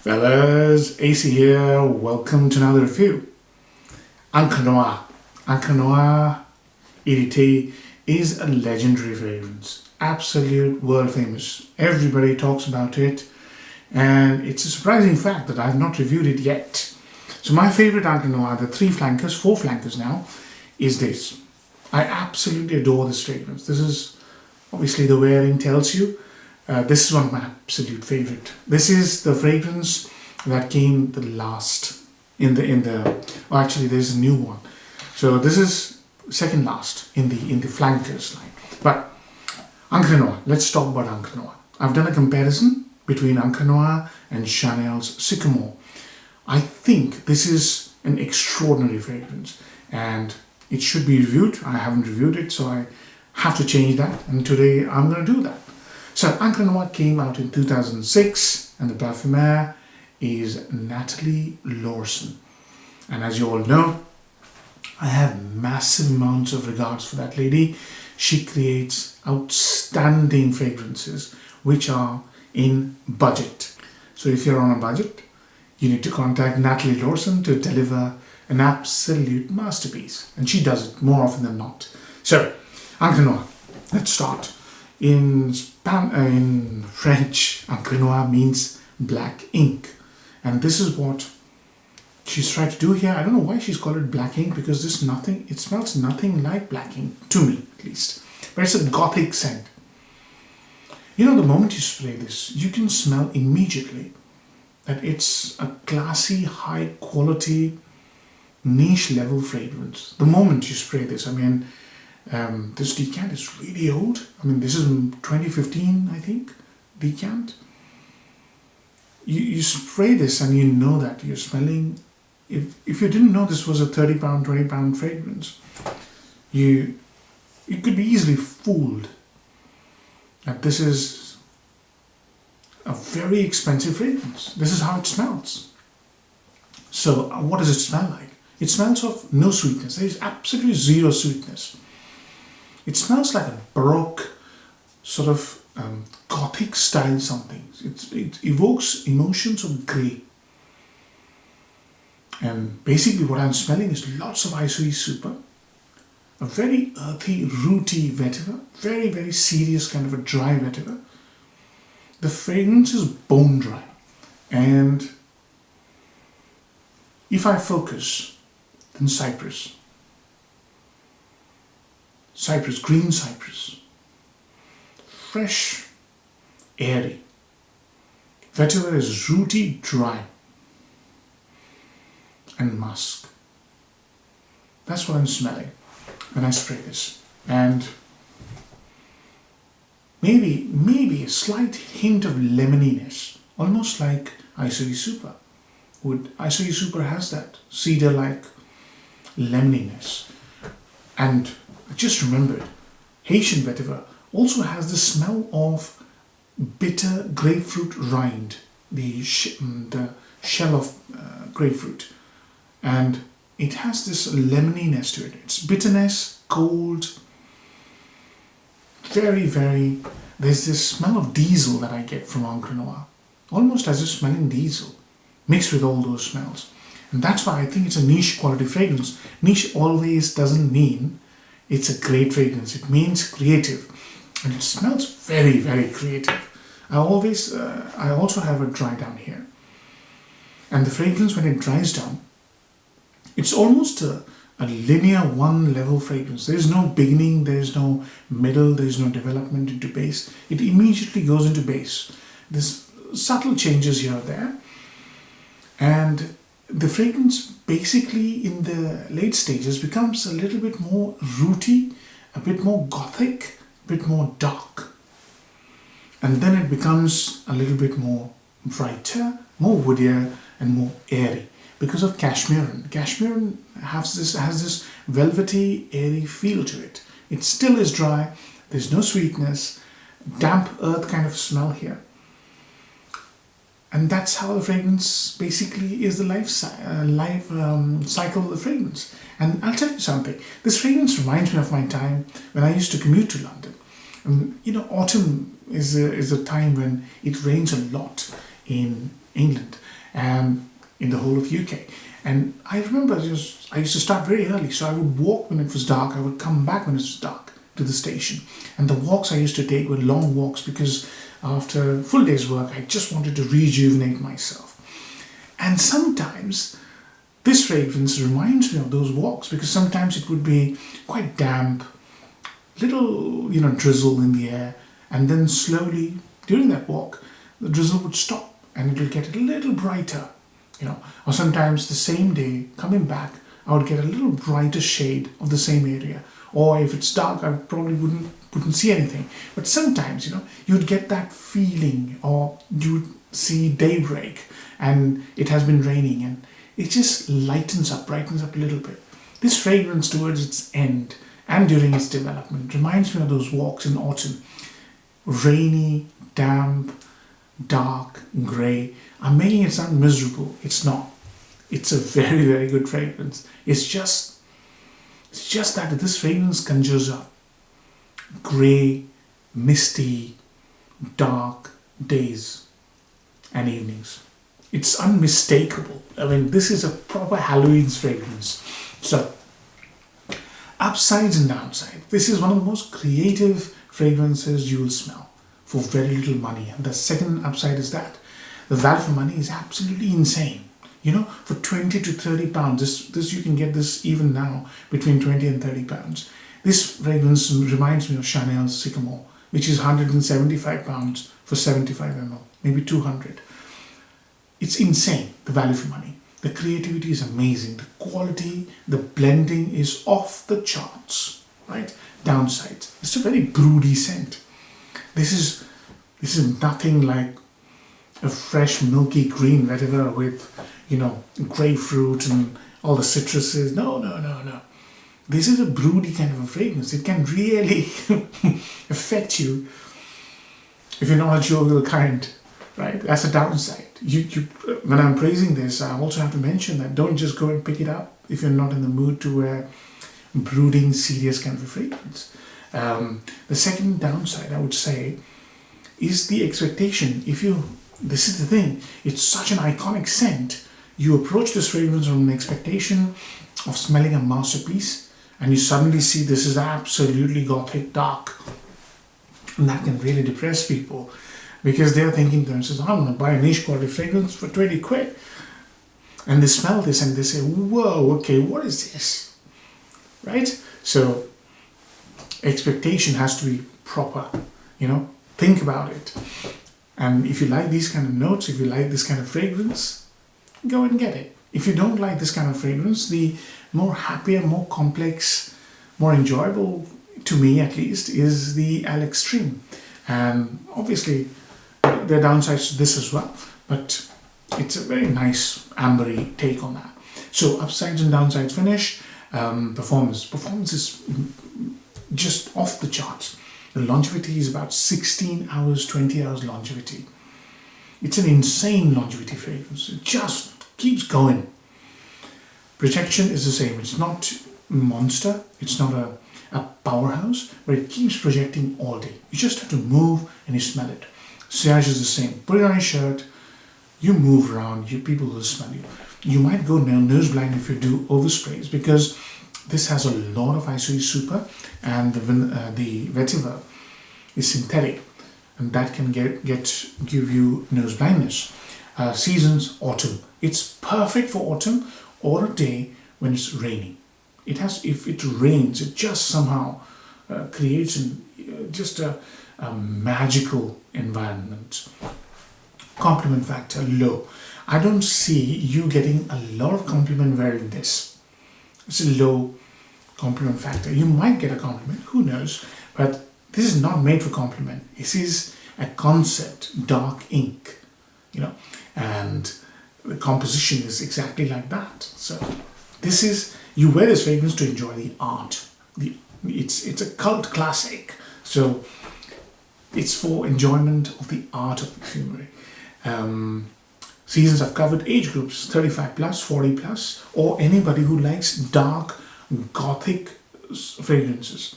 Fellas, AC here, welcome to another review. Encre Noire. Encre Noire EDT is a legendary fragrance. Absolute world famous. Everybody talks about it, and it's a surprising fact that I have not reviewed it yet. So my favorite Encre Noire, the four flankers now, is this. I absolutely adore this fragrance. This is obviously the wearing tells you. This is one of my absolute favorite. This is the fragrance that came the last actually there's a new one. So this is second last in the flankers line. But Encre Noire, let's talk about Encre Noire. I've done a comparison between Encre Noire and Chanel's Sycamore. I think this is an extraordinary fragrance and it should be reviewed. I haven't reviewed it, so I have to change that, and today I'm going to do that. So Encre Noire came out in 2006 and the parfumer is Nathalie Lorson. And as you all know, I have massive amounts of regards for that lady. She creates outstanding fragrances which are in budget. So if you're on a budget, you need to contact Nathalie Lorson to deliver an absolute masterpiece. And she does it more often than not. So, Encre Noire, let's start. In French, Encre Noire means black ink. And this is what she's tried to do here. I don't know why she's called it black ink, because it smells nothing like black ink, to me at least. But it's a gothic scent. You know, the moment you spray this, you can smell immediately that it's a classy, high quality, niche level fragrance. The moment you spray this, I mean, this decant is really old. I mean, this is 2015, I think, decant. You spray this and you know that you're smelling, if you didn't know this was a 30 pound, 20 pound fragrance, you could be easily fooled that this is a very expensive fragrance. This is how it smells. So what does it smell like? It smells of no sweetness. There is absolutely zero sweetness. It smells like a Baroque sort of Gothic style something. It evokes emotions of grey. And basically what I'm smelling is lots of Isoe Super, a very earthy, rooty vetiver, very, very serious kind of a dry vetiver. The fragrance is bone dry. And if I focus, then cypress, green cypress, fresh, airy. Vetiver is rooty, dry, and musk. That's what I'm smelling when I spray this. And maybe a slight hint of lemoniness, almost like Isoe Super. Isoe Super has that cedar-like lemoniness. And I just remembered, Haitian vetiver also has the smell of bitter grapefruit rind, the shell of grapefruit, and it has this lemoniness to it. It's bitterness, cold, very, very. There's this smell of diesel that I get from Encre Noire, almost as if smelling diesel, mixed with all those smells. And that's why I think it's a niche quality fragrance. Niche always doesn't mean it's a great fragrance. It means creative. And it smells very, very creative. I also have a dry down here. And the fragrance, when it dries down, it's almost a linear one level fragrance. There's no beginning, there's no middle, there's no development into base. It immediately goes into base. There's subtle changes here or there. And the fragrance basically in the late stages becomes a little bit more rooty, a bit more gothic, a bit more dark. And then it becomes a little bit more brighter, more woodier and more airy because of Cashmerean. Cashmerean has this velvety, airy feel to it. It still is dry, there's no sweetness, damp earth kind of smell here. And that's how the fragrance basically is the life cycle of the fragrance. And I'll tell you something, this fragrance reminds me of my time when I used to commute to London. You know, autumn is a time when it rains a lot in England, and in the whole of UK. And I remember I used to start very early, so I would walk when it was dark, I would come back when it was dark to the station. And the walks I used to take were long walks because after a full day's work, I just wanted to rejuvenate myself. And sometimes this fragrance reminds me of those walks because sometimes it would be quite damp, little, drizzle in the air, and then slowly during that walk, the drizzle would stop and it will get a little brighter, or sometimes the same day coming back, I would get a little brighter shade of the same area. Or if it's dark, I probably wouldn't see anything. But sometimes, you'd get that feeling, or you'd see daybreak and it has been raining and it just brightens up a little bit. This fragrance towards its end and during its development reminds me of those walks in autumn. Rainy, damp, dark, grey. I'm making it sound miserable. It's not. It's a very, very good fragrance. It's just that this fragrance conjures up grey, misty, dark days and evenings. It's unmistakable. I mean, this is a proper Halloween's fragrance. So, upsides and downsides. This is one of the most creative fragrances you will smell for very little money. And the second upside is that the value for money is absolutely insane. For 20 to 30 pounds, this you can get this even now between 20 and 30 pounds. This fragrance reminds me of Chanel's Sycamore, which is 175 pounds for 75 ml, maybe 200. It's insane, the value for money. The creativity is amazing. The quality, the blending is off the charts, right? Downsides. It's a very broody scent. This is nothing like a fresh milky green vetiver with, grapefruit and all the citruses. No. This is a broody kind of a fragrance. It can really affect you if you're not a jovial kind, right? That's a downside. When I'm praising this, I also have to mention that don't just go and pick it up if you're not in the mood to wear brooding, serious kind of a fragrance. The second downside, I would say, is the expectation. This is the thing, it's such an iconic scent. You approach this fragrance from an expectation of smelling a masterpiece, and you suddenly see this is absolutely gothic dark. And that can really depress people because they're thinking to themselves, I'm going to buy a niche quality fragrance for 20 quid. And they smell this and they say, whoa, okay, what is this? Right? So, expectation has to be proper, think about it. And if you like these kind of notes, if you like this kind of fragrance, go and get it. If you don't like this kind of fragrance, the more happier, more complex, more enjoyable, to me at least, is the LALIQUE Extreme. And obviously, there are downsides to this as well, but it's a very nice ambery take on that. So, upsides and downsides finish. Performance. Performance is just off the charts. The longevity is about 16 hours, 20 hours longevity. It's an insane longevity fragrance. It just keeps going. Projection is the same. It's not a monster. It's not a powerhouse, but it keeps projecting all day. You just have to move and you smell it. Sillage is the same. Put it on your shirt, you move around, people will smell you. You might go nose blind if you do oversprays because this has a lot of isoe super and the vetiver is synthetic and that can give you nose blindness. Seasons, autumn. It's perfect for autumn or a day when it's raining. If it rains, it just somehow creates a magical environment. Compliment factor, low. I don't see you getting a lot of compliment wearing this. It's a low compliment factor. You might get a compliment, who knows, but this is not made for compliment. This is a concept, dark ink, and the composition is exactly like that. So you wear this fragrance to enjoy the art. It's a cult classic. So it's for enjoyment of the art of perfumery. Seasons I've covered, age groups 35 plus, 40 plus, or anybody who likes dark, gothic fragrances.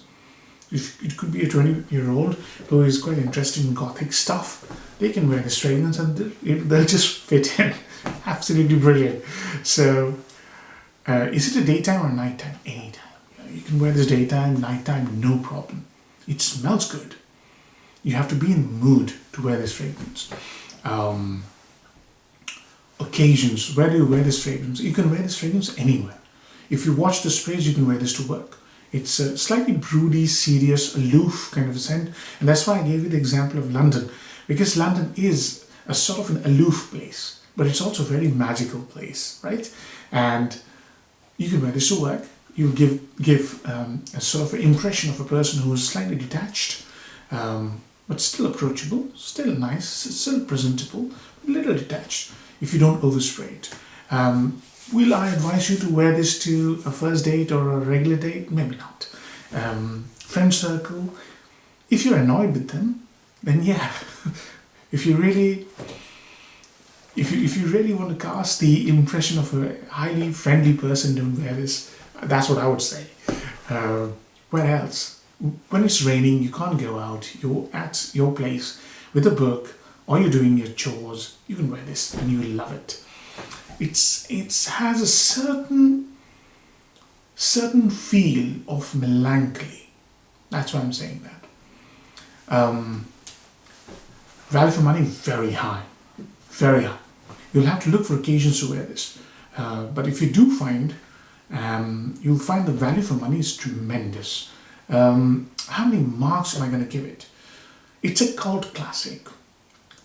It could be a 20-year-old who is quite interested in gothic stuff. they can wear this fragrance and they'll just fit in. Absolutely brilliant. So, is it a daytime or a nighttime? Anytime. You can wear this daytime, nighttime, no problem. It smells good. You have to be in the mood to wear this fragrance. Occasions, where do you wear this fragrance? You can wear this fragrance anywhere. If you watch the sprays, you can wear this to work. It's a slightly broody, serious, aloof kind of a scent. And that's why I gave you the example of London. Because London is a sort of an aloof place, but it's also a very magical place, right? And you can wear this to work. You give a sort of an impression of a person who is slightly detached, but still approachable, still nice, still presentable, a little detached if you don't overspray it. Will I advise you to wear this to a first date or a regular date? Maybe not. Friend circle, if you're annoyed with them, then yeah. If you really want to cast the impression of a highly friendly person, don't wear this. That's what I would say. Where else? When it's raining, you can't go out. You're at your place with a book, or you're doing your chores. You can wear this, and you will love it. It has a certain feel of melancholy. That's why I'm saying that. Value for money, very high. Very high. You'll have to look for occasions to wear this. But if you do find, you'll find the value for money is tremendous. How many marks am I going to give it? It's a cult classic.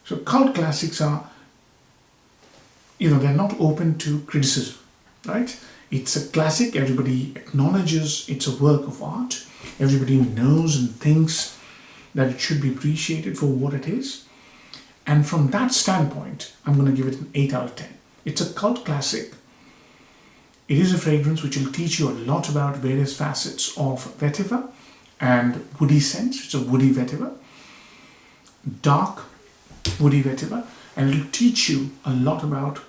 So cult classics are, they're not open to criticism, right? It's a classic. Everybody acknowledges it's a work of art. Everybody knows and thinks that it should be appreciated for what it is. And from that standpoint, I'm going to give it an 8 out of 10. It's a cult classic. It is a fragrance which will teach you a lot about various facets of vetiver and woody scents. It's a woody vetiver, dark woody vetiver, and it will teach you a lot about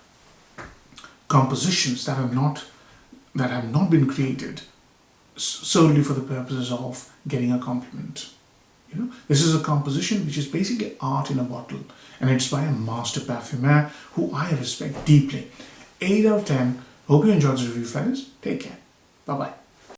compositions that have not been created solely for the purposes of getting a compliment. This is a composition which is basically art in a bottle, and it's by a master parfumer who I respect deeply. 8 out of 10. Hope you enjoyed this review, fellas. Take care. Bye-bye.